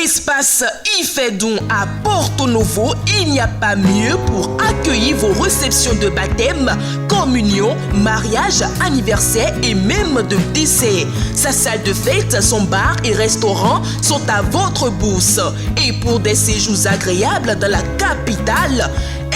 Espace Ifedon à Porto Novo, il n'y a pas mieux pour accueillir vos réceptions de baptême, communion, mariage, anniversaire et même de décès. Sa salle de fête, son bar et restaurant sont à votre bourse. Et pour des séjours agréables dans la capitale,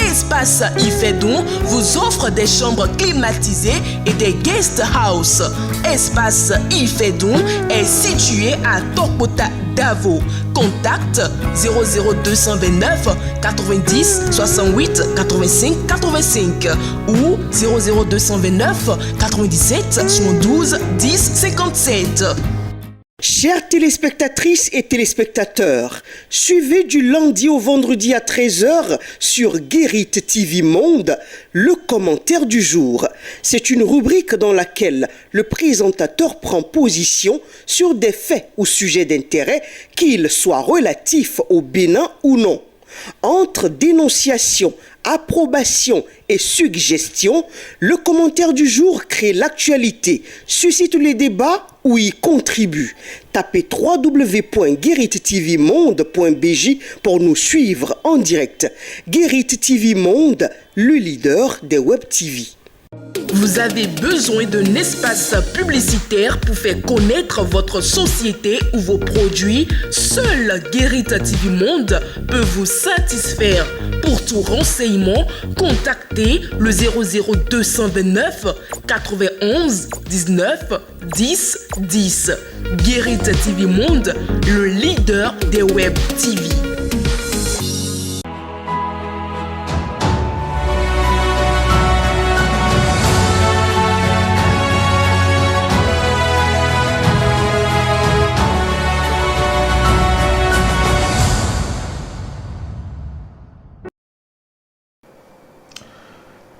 Espace Ifedon vous offre des chambres climatisées et des guest house. Espace Ifedon est situé à Tokota Davo. Contact 00229 90 68 85 85 ou 00229 97 72 10 57. Chères téléspectatrices et téléspectateurs, suivez du lundi au vendredi à 13h sur Guérit TV Monde le commentaire du jour. C'est une rubrique dans laquelle le présentateur prend position sur des faits ou sujets d'intérêt, qu'ils soient relatifs au Bénin ou non. Entre dénonciation, approbation et suggestion, le commentaire du jour crée l'actualité, suscite les débats ou y contribue. Tapez www.gueritvmonde.bj pour nous suivre en direct. Guérit TV Monde, le leader des Web TV. Vous avez besoin d'un espace publicitaire pour faire connaître votre société ou vos produits? Seul Guérit TV Monde peut vous satisfaire. Pour tout renseignement, contactez le 00229 91 19 10 10. Guérit TV Monde, le leader des Web TV.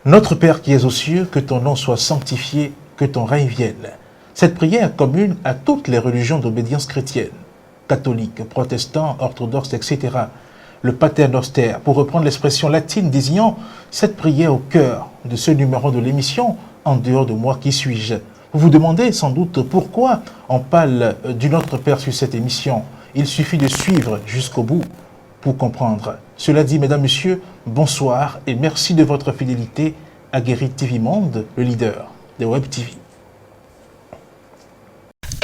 Notre Père qui es aux cieux, que ton nom soit sanctifié, que ton règne vienne. Cette prière commune à toutes les religions d'obédience chrétienne, catholiques, protestants, orthodoxes, etc. Le Pater Noster, pour reprendre l'expression latine désignant cette prière au cœur de ce numéro de l'émission, En dehors de moi, qui suis-je? Vous vous demandez sans doute pourquoi on parle du Notre Père sur cette émission. Il suffit de suivre jusqu'au bout pour comprendre. Cela dit, mesdames, messieurs, bonsoir et merci de votre fidélité à Guérit TV Monde, le leader des Web TV.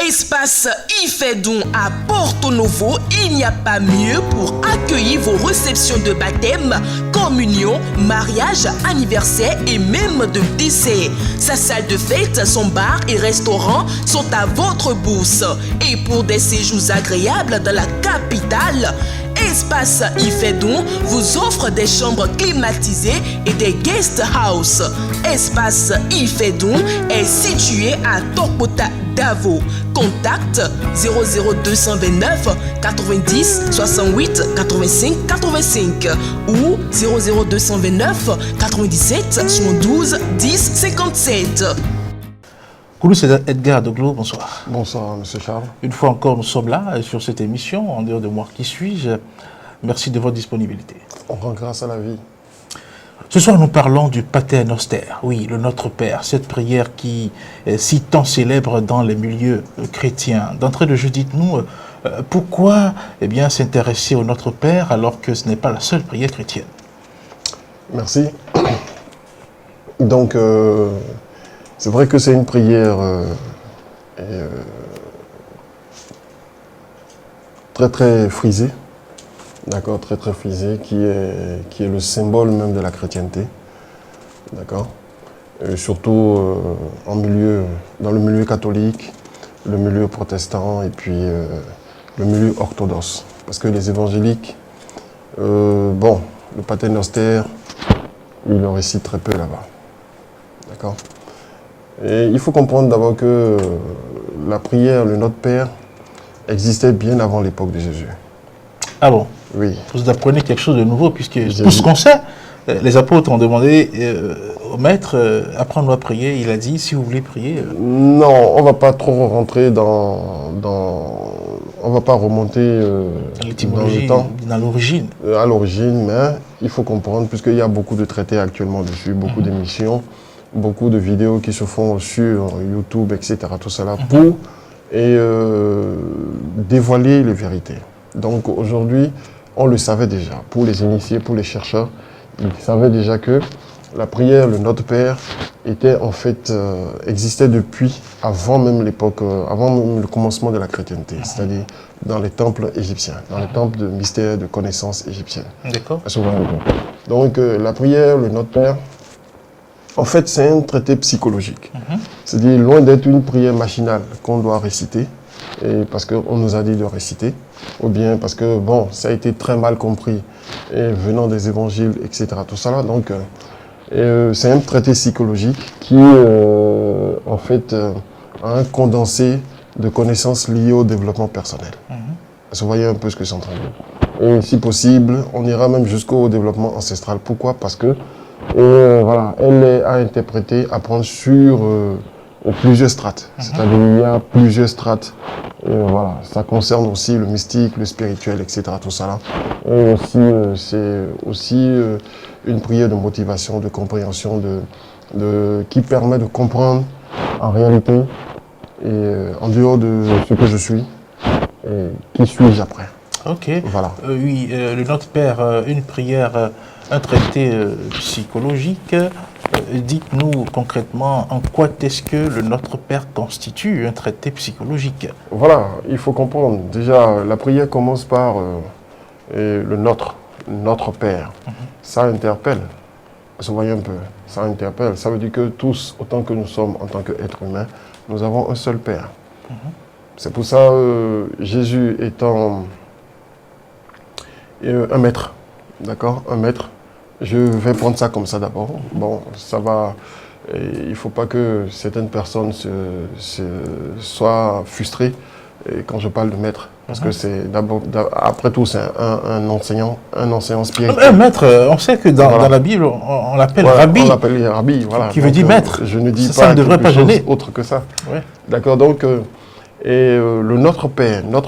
Espace Ifedon à Porto Novo, il n'y a pas mieux pour accueillir vos réceptions de baptême, communion, mariage, anniversaire et même de décès. Sa salle de fête, son bar et restaurant sont à votre bourse. Et pour des séjours agréables dans la capitale, Espace Ifedon vous offre des chambres climatisées et des guest house. Espace Ifedon est situé à Tokota Davo. Contact 00229 90 68 85 85 ou 00229 97 72 10 57. Coucou, c'est Edgar Doglo, bonsoir. Bonsoir, monsieur Charles. Une fois encore, nous sommes là sur cette émission, En dehors de moi, qui suis-je? Merci de votre disponibilité. On rend grâce à la vie. Ce soir, nous parlons du Pater Noster, oui, le Notre Père, cette prière qui est si tant célèbre dans les milieux chrétiens. D'entrée de jeu, dites-nous, pourquoi s'intéresser au Notre Père alors que ce n'est pas la seule prière chrétienne? Merci. Donc, c'est vrai que c'est une prière très très frisée, d'accord, très très frisée, qui est le symbole même de la chrétienté, d'accord. Surtout dans le milieu catholique, le milieu protestant et puis le milieu orthodoxe. Parce que les évangéliques, le Pater Noster, ils le récitent très peu là-bas, d'accord. Et il faut comprendre d'abord que la prière, le Notre Père, existait bien avant l'époque de Jésus. Ah bon? Oui. Vous apprenez quelque chose de nouveau, puisque tout ce qu'on sait, les apôtres ont demandé au maître, apprends-nous à prier. Il a dit, si vous voulez prier... Non, on ne va pas trop rentrer on ne va pas remonter dans le temps. À l'origine. À l'origine, mais il faut comprendre, puisqu'il y a beaucoup de traités actuellement dessus, beaucoup d'émissions, beaucoup de vidéos qui se font sur YouTube, etc. Tout cela pour dévoiler les vérités. Donc aujourd'hui, on le savait déjà. Pour les initiés, pour les chercheurs, ils savaient déjà que la prière, le Notre Père, était en fait, existait depuis avant même l'époque, avant même le commencement de la chrétienté, c'est-à-dire dans les temples égyptiens, dans les temples de mystère, de connaissances égyptiennes. D'accord. Donc la prière, le Notre Père, en fait, c'est un traité psychologique. C'est-à-dire, loin d'être une prière machinale qu'on doit réciter, et parce qu'on nous a dit de réciter, ou bien parce que, bon, ça a été très mal compris, et venant des évangiles, etc., tout ça là. Donc, c'est un traité psychologique qui, en fait, a un condensé de connaissances liées au développement personnel. Vous voyez un peu ce que c'est en train de dire. Et si possible, on ira même jusqu'au développement ancestral. Pourquoi? Parce que voilà, elle est à interpréter, à prendre sur plusieurs strates. C'est-à-dire il y a plusieurs strates. Voilà, ça concerne aussi le mystique, le spirituel, etc. Tout ça là. Et aussi, c'est aussi une prière de motivation, de compréhension, qui permet de comprendre en réalité et en dehors de ce que je suis, et qui suis-je après. Ok. Voilà. Oui, le Notre Père, une prière, un traité psychologique. Dites-nous concrètement en quoi est-ce que le Notre Père constitue un traité psychologique. Voilà, il faut comprendre. Déjà, la prière commence par le Notre Père. Ça interpelle. Vous voyez un peu, ça interpelle. Ça veut dire que tous, autant que nous sommes en tant qu'êtres humains, nous avons un seul Père. C'est pour ça, Jésus étant un maître, d'accord, un maître. Je vais prendre ça comme ça d'abord. Bon, ça va. Il ne faut pas que certaines personnes soient frustrées quand je parle de maître. Parce que c'est d'abord, après tout, c'est un enseignant spirituel. Un maître, on sait que dans la Bible, on l'appelle rabbi. On l'appelle rabbi, voilà. Qui veut dire maître. Je ne dis ça pas ne devrait pas gêner. Autre que ça. Ouais. D'accord, donc, le Notre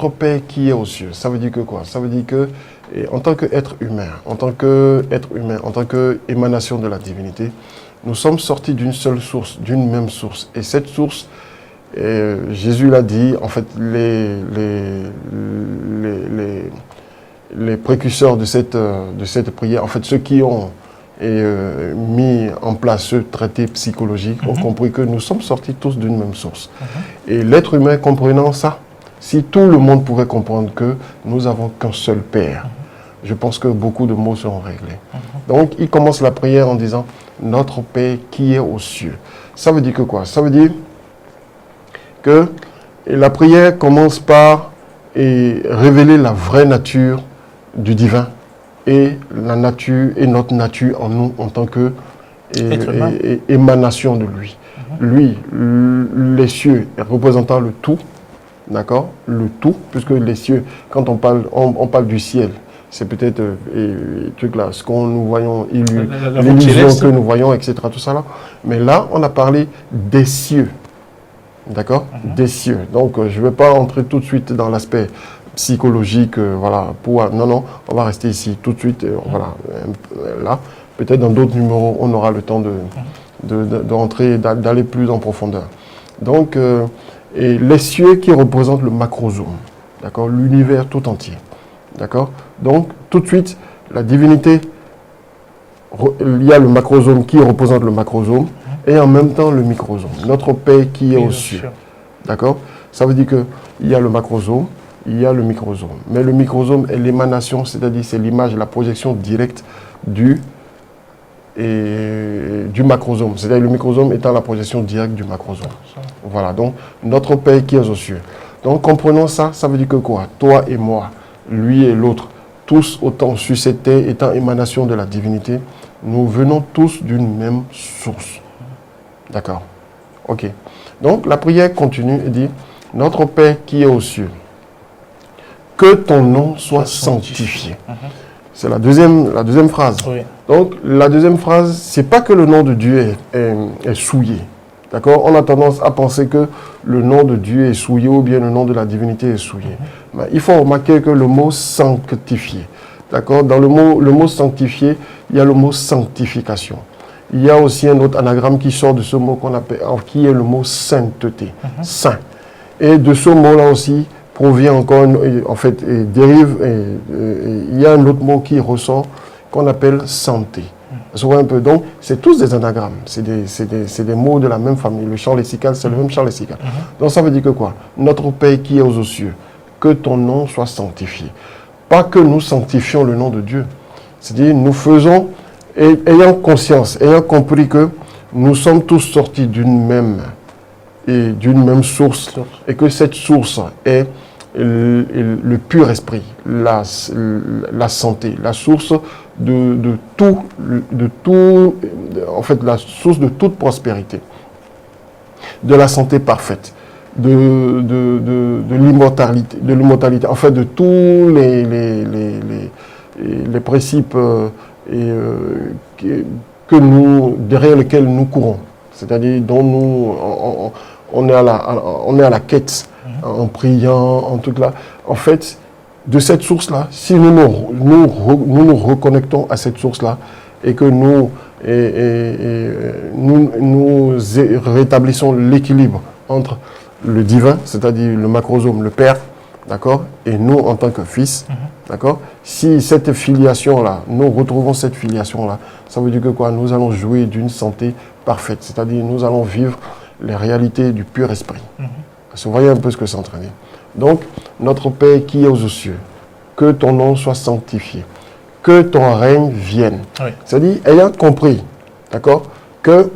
Père qui est aux cieux, ça veut dire que quoi? Ça veut dire que, en tant qu'être humain, en tant qu'émanation de la divinité, nous sommes sortis d'une seule source, d'une même source. Et cette source, Jésus l'a dit, en fait, les précurseurs de cette prière, en fait, ceux qui ont mis en place ce traité psychologique, ont compris que nous sommes sortis tous d'une même source. Et l'être humain comprenant ça, si tout le monde pouvait comprendre que nous n'avons qu'un seul Père, je pense que beaucoup de mots seront réglés. Donc, il commence la prière en disant « Notre Père qui est aux cieux ». Ça veut dire que quoi? Ça veut dire que la prière commence par révéler la vraie nature du divin et la nature et notre nature en nous en tant que émanation de lui. Lui, les cieux représentant le tout, d'accord? Le tout, puisque les cieux, quand on parle du ciel, c'est peut-être truc là, ce qu'on nous voyons, l'illusion que nous voyons, etc. Tout ça là. Mais là, on a parlé des cieux. D'accord? Des cieux. Donc, je ne vais pas entrer tout de suite dans l'aspect psychologique, voilà. Non, on va rester ici tout de suite, voilà. Là, peut-être dans d'autres numéros, on aura le temps de rentrer, d'aller plus en profondeur. Donc, et les cieux qui représentent le macrosome, d'accord? L'univers tout entier. D'accord? Donc, tout de suite, la divinité, il y a le macrosome qui représente le macrosome et en même temps le microsome. Notre Père qui est aux cieux. D'accord? Ça veut dire qu'il y a le macrosome, il y a le microsome. Mais le microsome est l'émanation, c'est-à-dire c'est l'image, la projection directe du macrosome. C'est-à-dire le microsome étant la projection directe du macrosome. Voilà, donc notre Père qui est aux cieux. Donc comprenons ça, ça veut dire que quoi? Toi et moi, lui et l'autre, tous autant sur cette terre, étant émanation de la divinité, nous venons tous d'une même source. D'accord? Ok. Donc la prière continue et dit, notre Père qui est aux cieux, que ton nom soit sanctifié. C'est la deuxième phrase. Oui. Donc la deuxième phrase, c'est pas que le nom de Dieu est souillé. D'accord? On a tendance à penser que le nom de Dieu est souillé ou bien le nom de la divinité est souillé. Mais il faut remarquer que le mot sanctifié, d'accord? Dans le mot sanctifié, il y a le mot sanctification. Il y a aussi un autre anagramme qui sort de ce mot qu'on appelle, qui est le mot sainteté, saint. Et de ce mot-là aussi provient encore, en fait, et dérive, il y a un autre mot qui ressort, qu'on appelle santé. Vous voyez un peu, donc c'est tous des anagrammes, c'est des mots de la même famille. Le chant lexical, c'est le même chant lexical. Donc ça veut dire que quoi? Notre Père qui est aux cieux, que ton nom soit sanctifié. Pas que nous sanctifions le nom de Dieu. C'est-à-dire, nous faisons, ayant conscience, ayant compris que nous sommes tous sortis d'une même source, et que cette source est le pur esprit, la santé, la source de tout, en fait, la source de toute prospérité, de la santé parfaite, de l'immortalité, en fait, de tous les principes derrière lesquels nous courons, c'est-à-dire dont on est à la quête, en priant, en tout là. En fait, de cette source-là, si nous nous reconnectons à cette source-là et que nous rétablissons l'équilibre entre le divin, c'est-à-dire le macrosome, le Père, d'accord, et nous en tant que fils, d'accord. Si cette filiation-là, nous retrouvons cette filiation-là, ça veut dire que quoi? Nous allons jouir d'une santé parfaite, c'est-à-dire nous allons vivre les réalités du pur esprit. Vous voyez un peu ce que c'est en train de dire. Donc, notre Père qui est aux cieux, que ton nom soit sanctifié, que ton règne vienne. Oui. C'est-à-dire, ayant compris, d'accord, que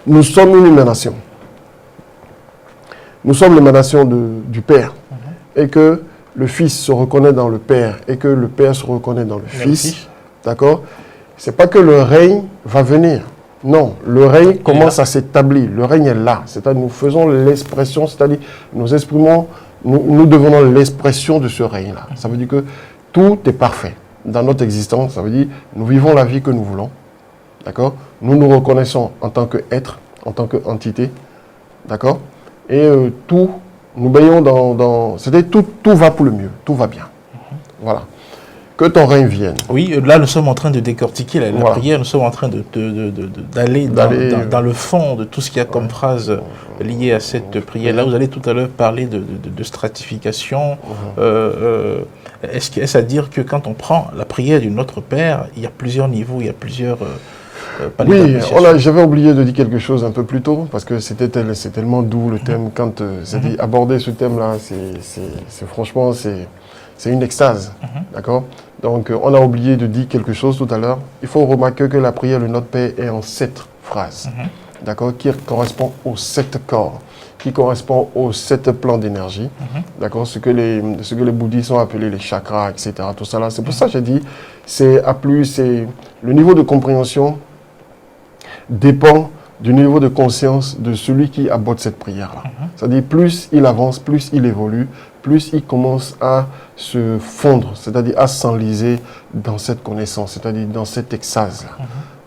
nous sommes une émanation. Nous sommes l'émanation du Père, et que le Fils se reconnaît dans le Père, et que le Père se reconnaît dans le Fils, d'accord. C'est pas que le règne va venir. Non, le règne commence à s'établir. Le règne est là. C'est-à-dire, nous faisons l'expression, c'est-à-dire, nous exprimons, nous devenons l'expression de ce règne-là. Ça veut dire que tout est parfait dans notre existence. Ça veut dire, nous vivons la vie que nous voulons. D'accord? Nous nous reconnaissons en tant qu'être, en tant qu'entité. D'accord? Et tout, nous baignons dans c'est-à-dire, tout va pour le mieux. Tout va bien. Voilà. Que ton règne vienne. Oui, là nous sommes en train de décortiquer la prière, nous sommes en train d'aller dans le fond de tout ce qu'il y a comme phrase liée à cette prière. Là, vous allez tout à l'heure parler de stratification. Est-ce à dire que quand on prend la prière du Notre Père, il y a plusieurs niveaux, il y a plusieurs... oui, j'avais oublié de dire quelque chose un peu plus tôt, parce que c'est tellement doux le thème. Quand c'est dit aborder ce thème-là, franchement, c'est une extase, d'accord? Donc, on a oublié de dire quelque chose tout à l'heure. Il faut remarquer que la prière de notre Père est en 7 phrases, d'accord? Qui correspond aux 7 corps, qui correspond aux 7 plans d'énergie, d'accord? Ce que les bouddhistes ont appelé les chakras, etc. Tout ça là. C'est pour ça que j'ai dit, le niveau de compréhension dépend du niveau de conscience de celui qui aborde cette prière-là. C'est-à-dire, plus il avance, plus il évolue, plus il commence à se fondre, c'est-à-dire à s'enliser dans cette connaissance, c'est-à-dire dans cette extase-là.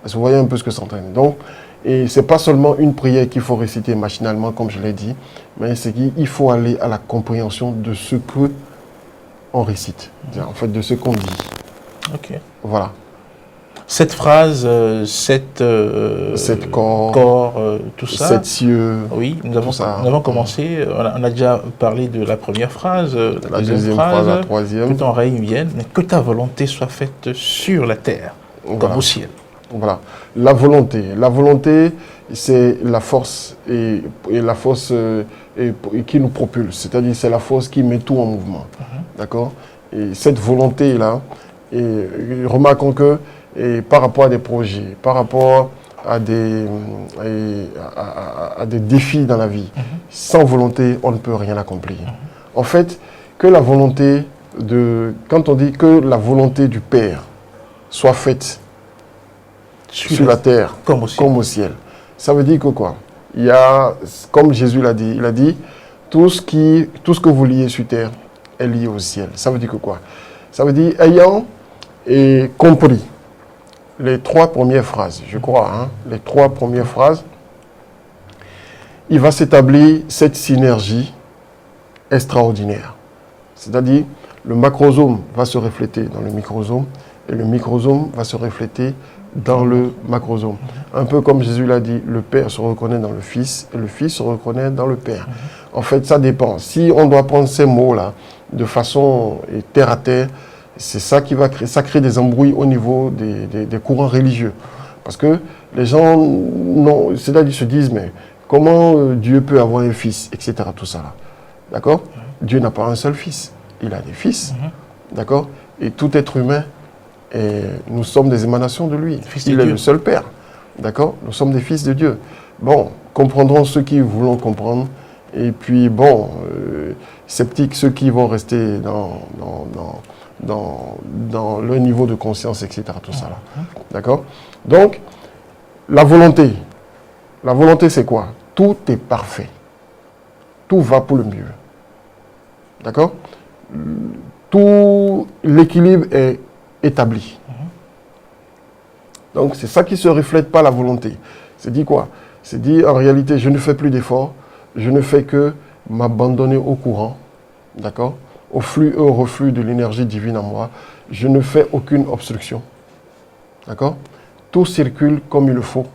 Parce que vous voyez un peu ce que ça entraîne. Donc, et ce n'est pas seulement une prière qu'il faut réciter machinalement, comme je l'ai dit, mais c'est qu'il faut aller à la compréhension de ce qu'on récite, en fait, de ce qu'on dit. Ok. Voilà. Cette phrase, sept corps, tout ça. 7 cieux. Oui, nous avons commencé, on a déjà parlé de la première phrase, la deuxième phrase, la troisième. Que ton règne vienne, mais que ta volonté soit faite sur la terre, comme au ciel. Voilà. La volonté, c'est la force, et la force qui nous propulse, c'est-à-dire c'est la force qui met tout en mouvement. D'accord? Et cette volonté-là, remarquons que par rapport à des projets, par rapport à des défis dans la vie, sans volonté, on ne peut rien accomplir. En fait, que la volonté quand on dit que la volonté du Père soit faite sur la terre, comme au ciel, ça veut dire que quoi? Il y a, comme Jésus l'a dit, il a dit, tout ce que vous liez sur terre est lié au ciel. Ça veut dire que quoi? Ça veut dire, ayant compris les 3 premières phrases, je crois, les 3 premières phrases, il va s'établir cette synergie extraordinaire. C'est-à-dire, le macrosome va se refléter dans le microsome et le microsome va se refléter dans le macrosome. Un peu comme Jésus l'a dit, le Père se reconnaît dans le Fils et le Fils se reconnaît dans le Père. En fait, ça dépend. Si on doit prendre ces mots-là de façon terre à terre, c'est ça qui va créer, ça crée des embrouilles au niveau des courants religieux. Parce que les gens, c'est-à-dire se disent, mais comment Dieu peut avoir un fils, etc. Tout ça là. D'accord? Dieu n'a pas un seul fils. Il a des fils. D'accord? Et tout être humain, nous sommes des émanations de lui. Il est le seul Père. D'accord? Nous sommes des fils de Dieu. Bon, comprendront ceux qui voulont comprendre. Et puis, bon, sceptiques, ceux qui vont rester dans le niveau de conscience, etc. Tout ça là. D'accord? Donc, la volonté. La volonté, c'est quoi? Tout est parfait. Tout va pour le mieux. D'accord? Tout l'équilibre est établi. Donc, c'est ça qui se reflète par la volonté. C'est dit quoi? C'est dit, en réalité, je ne fais plus d'efforts, je ne fais que m'abandonner au courant, d'accord? Au flux et au reflux de l'énergie divine en moi. Je ne fais aucune obstruction. D'accord? Tout circule comme il le faut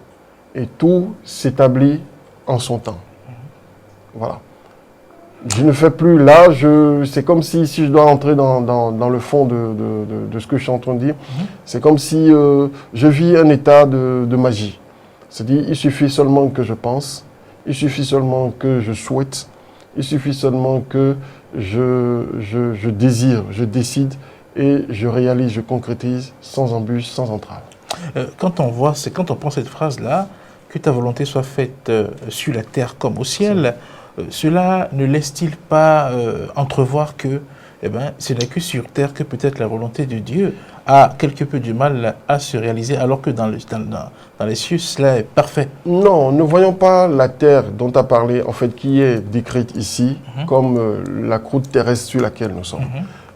et tout s'établit en son temps. Voilà. Je ne fais plus là, c'est comme si je dois entrer dans le fond de ce que je suis en train de dire, c'est comme si je vis un état de magie. C'est-à-dire, il suffit seulement que je pense, il suffit seulement que je souhaite, il suffit seulement que je désire, je décide et je réalise, je concrétise sans embûche, sans entrave. Quand on prend cette phrase-là, que ta volonté soit faite sur la terre comme au ciel, cela ne laisse-t-il pas entrevoir que ce n'est que sur terre que peut-être la volonté de Dieu a quelque peu du mal à se réaliser, alors que dans les cieux, cela est parfait? Non, ne voyons pas la terre dont tu as parlé, en fait, qui est décrite ici, comme la croûte terrestre sur laquelle nous sommes.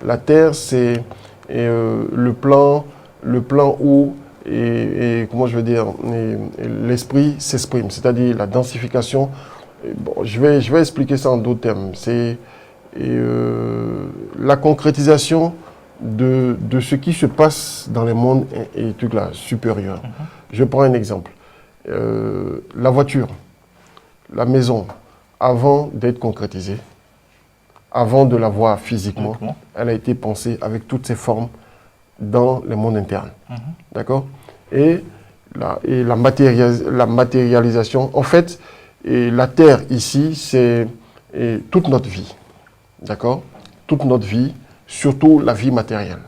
La terre, c'est le plan où, comment je veux dire, l'esprit s'exprime, c'est-à-dire la densification. Bon, je vais expliquer ça en d'autres termes. C'est la concrétisation de ce qui se passe dans les mondes et tout là, supérieurs. Je prends un exemple. La voiture, la maison, avant d'être concrétisée, avant de la voir physiquement, elle a été pensée avec toutes ses formes dans le monde interne. D'accord? Et la matérialisation, en fait, et la terre ici, c'est toute notre vie. D'accord? Toute notre vie, surtout la vie matérielle.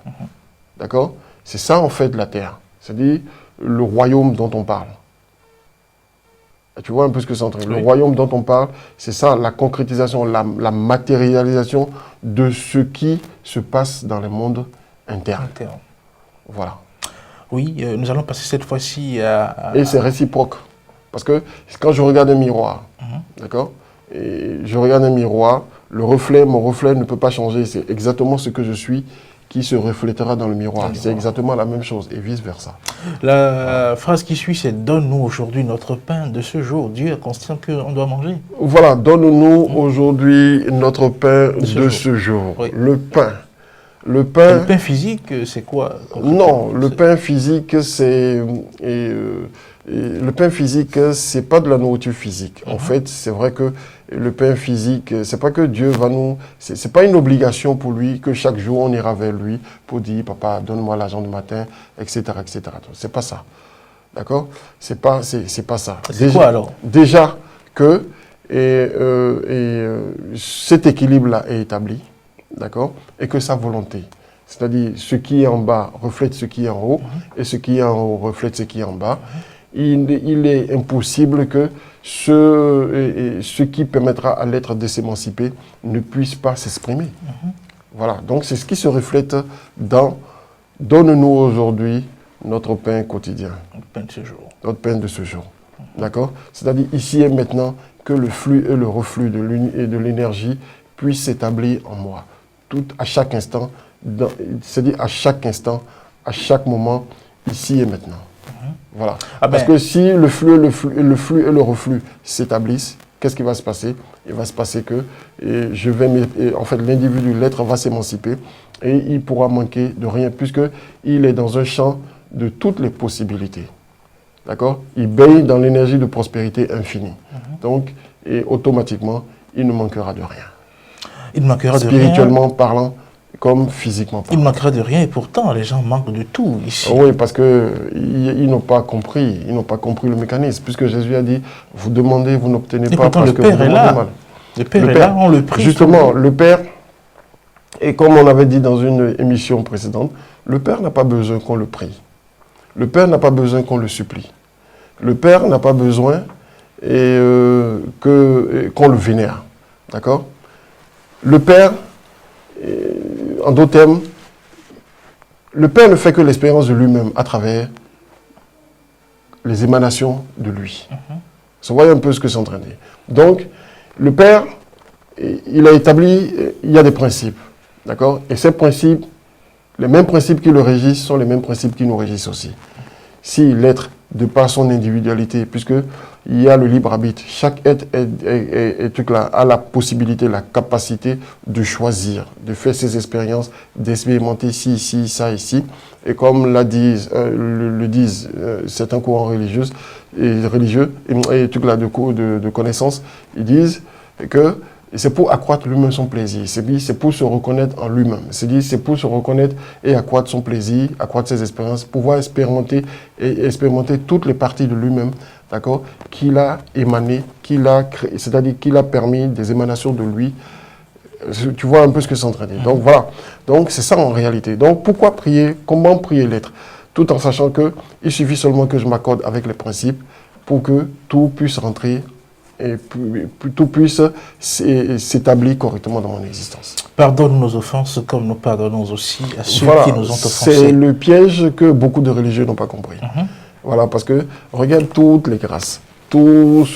D'accord? C'est ça, en fait, la terre. C'est-à-dire le royaume dont on parle. Et tu vois un peu ce que c'est en train. Le royaume dont on parle, c'est ça, la concrétisation, la matérialisation de ce qui se passe dans le monde interne. Voilà. Oui, nous allons passer cette fois-ci à... Et c'est réciproque. Parce que quand je regarde un miroir, d'accord, et je regarde un miroir, mon reflet ne peut pas changer. C'est exactement ce que je suis qui se reflétera dans le miroir. C'est exactement la même chose et vice-versa. La phrase qui suit, c'est « Donne-nous aujourd'hui notre pain de ce jour ». Dieu est conscient qu'on doit manger. Voilà, donne-nous aujourd'hui notre pain de ce jour. Oui. Le pain. Le pain physique, c'est quoi? Non, le pain physique, c'est... le pain physique, c'est pas de la nourriture physique. En fait, c'est vrai que le pain physique, c'est pas que Dieu va nous... C'est pas une obligation pour lui que chaque jour on ira vers lui pour dire « Papa, donne-moi l'argent du matin, etc. etc. » C'est pas ça. D'accord? C'est pas ça. C'est quoi alors? Déjà que cet équilibre-là est établi. D'accord? Et que sa volonté, c'est-à-dire ce qui est en bas reflète ce qui est en haut, et ce qui est en haut reflète ce qui est en bas. Il est impossible que ce qui permettra à l'être de s'émanciper ne puisse pas s'exprimer. Voilà, donc c'est ce qui se reflète dans « Donne-nous aujourd'hui notre pain quotidien ». Notre pain de ce jour. Notre pain de ce jour. D'accord? C'est-à-dire ici et maintenant que le flux et le reflux de l'énergie puissent s'établir en moi. À chaque instant, c'est-à-dire à chaque instant, à chaque moment, ici et maintenant. Voilà. Parce que si le flux et le reflux s'établissent, qu'est-ce qui va se passer? Il va se passer que en fait, l'individu, l'être va s'émanciper et il pourra manquer de rien, puisqu'il est dans un champ de toutes les possibilités. D'accord? Il baigne dans l'énergie de prospérité infinie. Donc, et automatiquement, il ne manquera de rien. Il manquera de rien. Spirituellement parlant, comme physiquement parlant. Il manquera de rien et pourtant, les gens manquent de tout ici. Oui, parce qu'ils n'ont pas compris. Ils n'ont pas compris le mécanisme. Puisque Jésus a dit, vous demandez, vous n'obtenez pas parce que vous demandez mal. Le Père est là, on le prie. Justement, le Père, et comme on avait dit dans une émission précédente, le Père n'a pas besoin qu'on le prie. Le Père n'a pas besoin qu'on le supplie. Le Père n'a pas besoin qu'on le vénère. D'accord? Le Père, en d'autres termes, le Père ne fait que l'expérience de lui-même à travers les émanations de lui. Vous voyez un peu ce que c'est en train de dire. Donc, le Père, il a établi, il y a des principes. D'accord? Et ces principes, les mêmes principes qui le régissent sont les mêmes principes qui nous régissent aussi. Si l'être, de par son individualité, puisqu'il y a le libre arbitre, chaque être a la possibilité, la capacité de choisir, de faire ses expériences, d'expérimenter ici, ça, ici. Et comme le disent certains courants religieux et trucs là de connaissances, ils disent que c'est pour accroître lui-même son plaisir. C'est pour se reconnaître en lui-même. C'est pour se reconnaître et accroître son plaisir, accroître ses expériences, pouvoir expérimenter toutes les parties de lui-même, d'accord, qu'il a émané, qu'il a créé, c'est-à-dire qu'il a permis des émanations de lui. Tu vois un peu ce que c'est en train de dire. Donc voilà. Donc c'est ça en réalité. Donc pourquoi prier? Comment prier l'être? Tout en sachant qu'il suffit seulement que je m'accorde avec les principes pour que tout puisse rentrer et tout puisse s'établir correctement dans mon existence. Pardonne nos offenses comme nous pardonnons aussi à ceux qui nous ont offensés. C'est le piège que beaucoup de religieux n'ont pas compris. Voilà, parce que regarde toutes les grâces, tout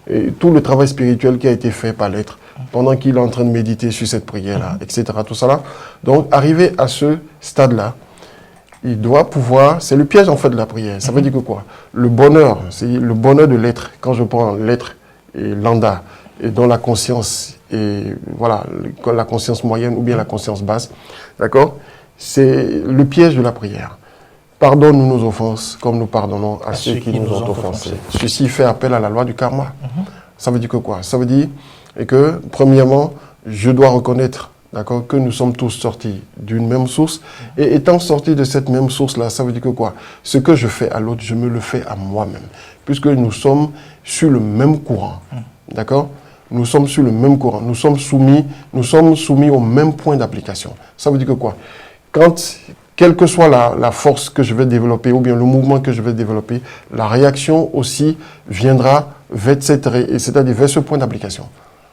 le travail spirituel qui a été fait par l'être pendant qu'il est en train de méditer sur cette prière-là, etc. Tout ça là. Donc, arrivé à ce stade-là, il doit pouvoir, c'est le piège en fait de la prière. Ça veut dire que quoi? Le bonheur, c'est le bonheur de l'être. Quand je prends l'être et lambda, et dans la conscience, et voilà, la conscience moyenne ou bien la conscience basse, d'accord? C'est le piège de la prière. Pardonne-nous nos offenses comme nous pardonnons à ceux qui nous ont offensés. Ceci fait appel à la loi du karma. Ça veut dire que quoi? Ça veut dire que, premièrement, je dois reconnaître, d'accord, que nous sommes tous sortis d'une même source. Et étant sortis de cette même source-là, ça veut dire que quoi? Ce que je fais à l'autre, je me le fais à moi-même. Puisque nous sommes sur le même courant. D'accord? Nous sommes sur le même courant. Nous sommes soumis au même point d'application. Ça veut dire que quoi? Quelle que soit la force que je vais développer ou bien le mouvement que je vais développer, la réaction aussi viendra c'est-à-dire vers ce point d'application.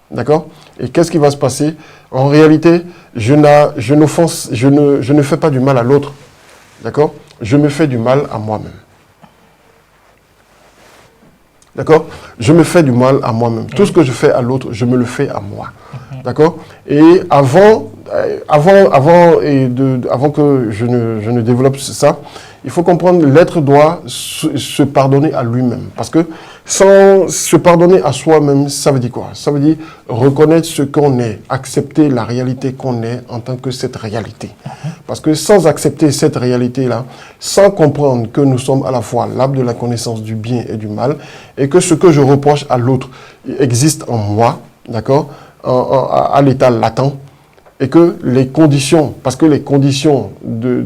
D'accord? Et qu'est-ce qui va se passer? En réalité, je ne fais pas du mal à l'autre. D'accord? Je me fais du mal à moi-même. D'accord? Je me fais du mal à moi-même. Tout ce que je fais à l'autre, je me le fais à moi. D'accord? Et avant que je ne développe ça, il faut comprendre que l'être doit se pardonner à lui-même. Parce que sans se pardonner à soi-même, ça veut dire quoi? Ça veut dire reconnaître ce qu'on est, accepter la réalité qu'on est en tant que cette réalité. Parce que sans accepter cette réalité-là, sans comprendre que nous sommes à la fois l'arbre de la connaissance du bien et du mal, et que ce que je reproche à l'autre existe en moi, d'accord, à l'état latent, et que les conditions, parce que les conditions ne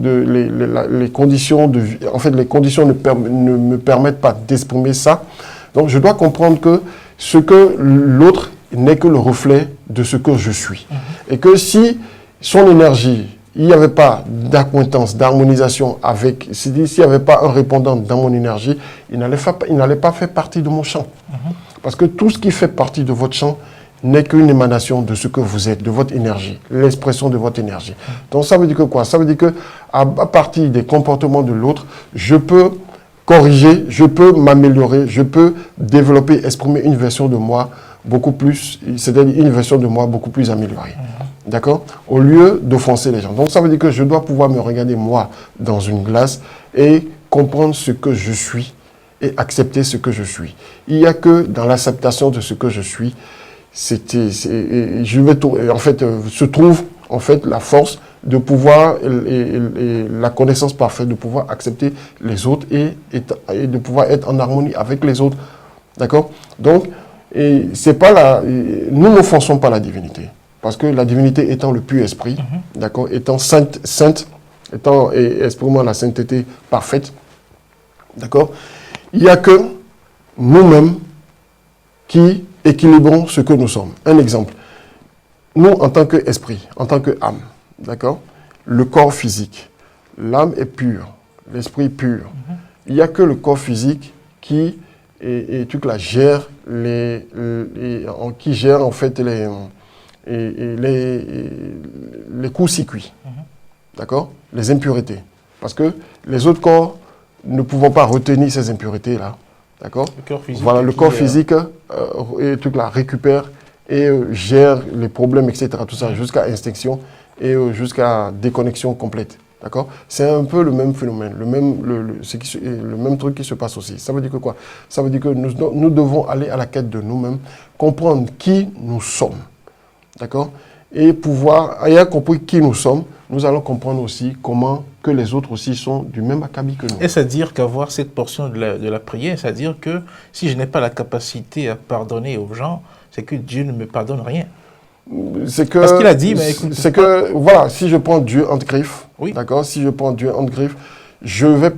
me permettent pas d'exprimer ça. Donc je dois comprendre que ce que l'autre n'est que le reflet de ce que je suis. Et que si son énergie, il n'y avait pas d'acquaintance, d'harmonisation avec, s'il n'y avait pas un répondant dans mon énergie, il n'allait pas faire partie de mon champ. Parce que tout ce qui fait partie de votre champ n'est qu'une émanation de ce que vous êtes, de votre énergie, l'expression de votre énergie. Donc ça veut dire que quoi? Ça veut dire que à partir des comportements de l'autre, je peux corriger, je peux m'améliorer, je peux développer, exprimer une version de moi beaucoup plus, c'est-à-dire une version de moi beaucoup plus améliorée. D'accord? Au lieu d'offenser les gens. Donc ça veut dire que je dois pouvoir me regarder moi dans une glace et comprendre ce que je suis et accepter ce que je suis. Il n'y a que dans l'acceptation de ce que je suis, se trouve en fait, la force de pouvoir, et la connaissance parfaite, de pouvoir accepter les autres et de pouvoir être en harmonie avec les autres. D'accord? Donc, c'est pas nous n'offensons pas la divinité. Parce que la divinité étant le pur esprit, d'accord, étant sainte, étant exprimer la sainteté parfaite, d'accord, il n'y a que nous-mêmes qui équilibrons ce que nous sommes. Un exemple, nous en tant qu'esprit, en tant qu'âme, d'accord, le corps physique, l'âme est pure, l'esprit est pur. Il n'y a que le corps physique qui gère qui gère en fait les courts-circuits, d'accord, les impuretés. Parce que les autres corps ne pouvant pas retenir ces impuretés-là, d'accord. Voilà, le corps physique récupère et gère les problèmes, etc. Tout ça, jusqu'à extinction et jusqu'à déconnexion complète. D'accord? C'est un peu le même phénomène, le même truc qui se passe aussi. Ça veut dire que quoi? Ça veut dire que nous devons aller à la quête de nous-mêmes, comprendre qui nous sommes. D'accord? Et ayant compris qui nous sommes, nous allons comprendre aussi comment que les autres aussi sont du même acabit que nous. Et c'est-à-dire qu'avoir cette portion de la prière, c'est-à-dire que si je n'ai pas la capacité à pardonner aux gens, c'est que Dieu ne me pardonne rien. Parce qu'il a dit, mais écoute, c'est que, voilà, si je prends Dieu entre griffes, oui. D'accord, si je prends Dieu entre griffes, je vais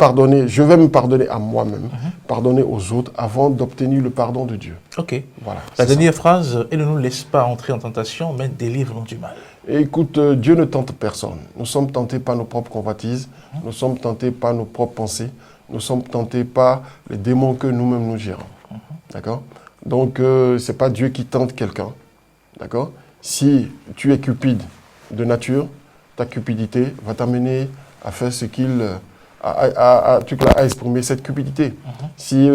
me pardonner à moi-même, pardonner aux autres avant d'obtenir le pardon de Dieu. Ok. Voilà. La dernière phrase, et ne nous laisse pas entrer en tentation, mais délivre-nous du mal. Et écoute, Dieu ne tente personne. Nous sommes tentés par nos propres convoitises, nous sommes tentés par nos propres pensées, nous sommes tentés par les démons que nous-mêmes nous gérons. D'accord? Donc, ce n'est pas Dieu qui tente quelqu'un. D'accord? Si tu es cupide de nature, ta cupidité va t'amener à faire ce qu'il à exprimer cette cupidité. Si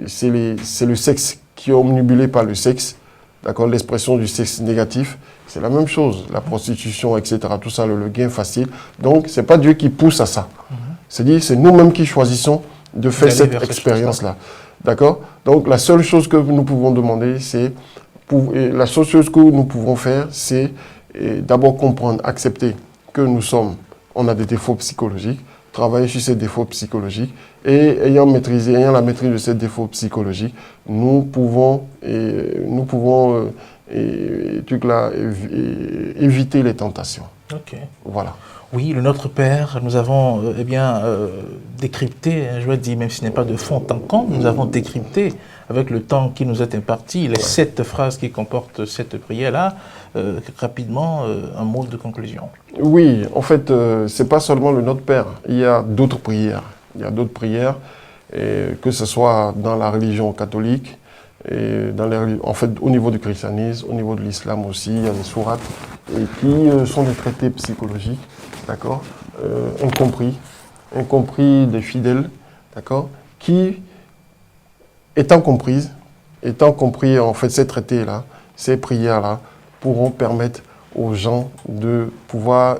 c'est le sexe qui est omnibulé par le sexe, d'accord, l'expression du sexe négatif, c'est la même chose, la prostitution, etc., tout ça, le gain facile. Donc, ce n'est pas Dieu qui pousse à ça. C'est-à-dire, c'est nous-mêmes qui choisissons de faire cette expérience-là. D'accord? Donc, la seule chose que nous pouvons demander, la seule chose que nous pouvons faire, c'est d'abord comprendre, accepter que on a des défauts psychologiques, travailler sur ces défauts psychologiques, et ayant la maîtrise de ces défauts psychologiques, nous pouvons éviter les tentations. Ok. Voilà. Oui, le Notre Père, nous avons décrypté, je dois dire, même si ce n'est pas de fond en comble, nous avons décrypté avec le temps qui nous est imparti les 7 phrases qui comportent cette prière-là. Rapidement, un mot de conclusion. Oui, en fait, ce n'est pas seulement le Notre Père, il y a d'autres prières. Il y a d'autres prières, que ce soit dans la religion catholique, en fait, au niveau du christianisme, au niveau de l'islam aussi, il y a des sourates qui sont des traités psychologiques, d'accord, incompris des fidèles, d'accord, qui, étant compris en fait ces traités-là, ces prières-là, pourront permettre aux gens de pouvoir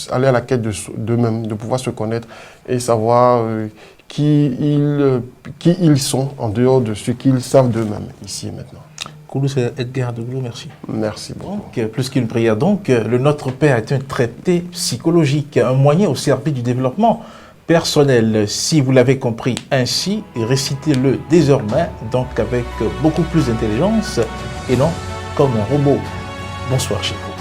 aller à la quête d'eux-mêmes, de pouvoir se connaître et savoir qui ils sont en dehors de ce qu'ils savent d'eux-mêmes, ici et maintenant. Koulou, c'est Edgar Deglou, merci. Merci beaucoup. Donc, plus qu'une prière, donc, le Notre Père est un traité psychologique, un moyen au service du développement personnel. Si vous l'avez compris ainsi, récitez-le désormais, donc avec beaucoup plus d'intelligence et non comme un robot. Bonsoir chez vous.